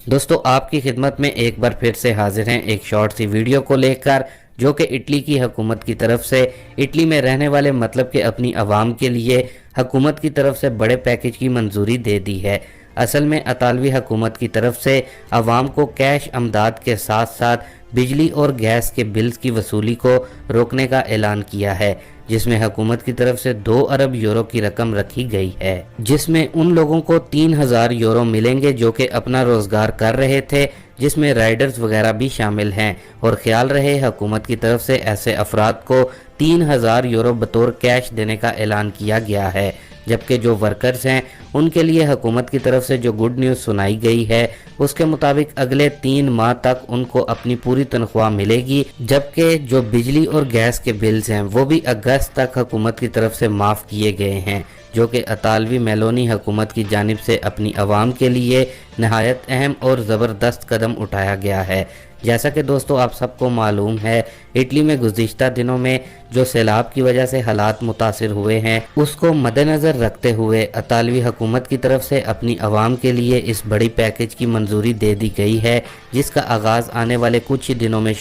दोस्तों आपकी खिदमत में एक बार फिर से हाजिर हैं एक शॉर्ट सी वीडियो को लेकर, जो कि इटली की हुकूमत की तरफ से इटली में रहने वाले मतलब कि अपनी आवाम के लिए हुकूमत की तरफ से बड़े पैकेज की मंजूरी दे दी है। असल में इतालवी हुकूमत की तरफ से आवाम को कैश अमदाद के साथ साथ बिजली और गैस के बिल्स की वसूली को रोकने का ऐलान किया है, जिसमें हुकूमत की तरफ से 2 अरब यूरो की रकम रखी गई है, जिसमें उन लोगों को 3000 यूरो मिलेंगे जो कि अपना रोजगार कर रहे थे, जिसमें राइडर्स वगैरह भी शामिल हैं। और ख्याल रहे हुकूमत की तरफ से ऐसे अफराद को 3000 यूरो बतौर कैश देने का ऐलान किया गया है, जबकि जो वर्कर्स हैं उनके लिए हुकूमत की तरफ से जो गुड न्यूज़ सुनाई गई है उसके मुताबिक अगले 3 माह तक उनको अपनी पूरी तनख्वाह मिलेगी, जबकि जो बिजली और गैस के बिल्स हैं वो भी अगस्त तक हुकूमत की तरफ से माफ़ किए गए हैं, जो कि इतालवी मेलोनी हुकूमत की जानिब से अपनी आवाम के लिए नहायत अहम और ज़बरदस्त कदम उठाया गया है। जैसा कि दोस्तों आप सबको मालूम है, इटली में गुज़िश्ता दिनों में जो सैलाब की वजह से हालात मुतासिर हुए हैं उसको मद्देनज़र रखते हुए इतालवी हुकूमत की तरफ से अपनी आवाम के लिए इस बड़ी पैकेज की मंजूरी दे दी गई है, जिसका आगाज़ आने वाले कुछ ही दिनों में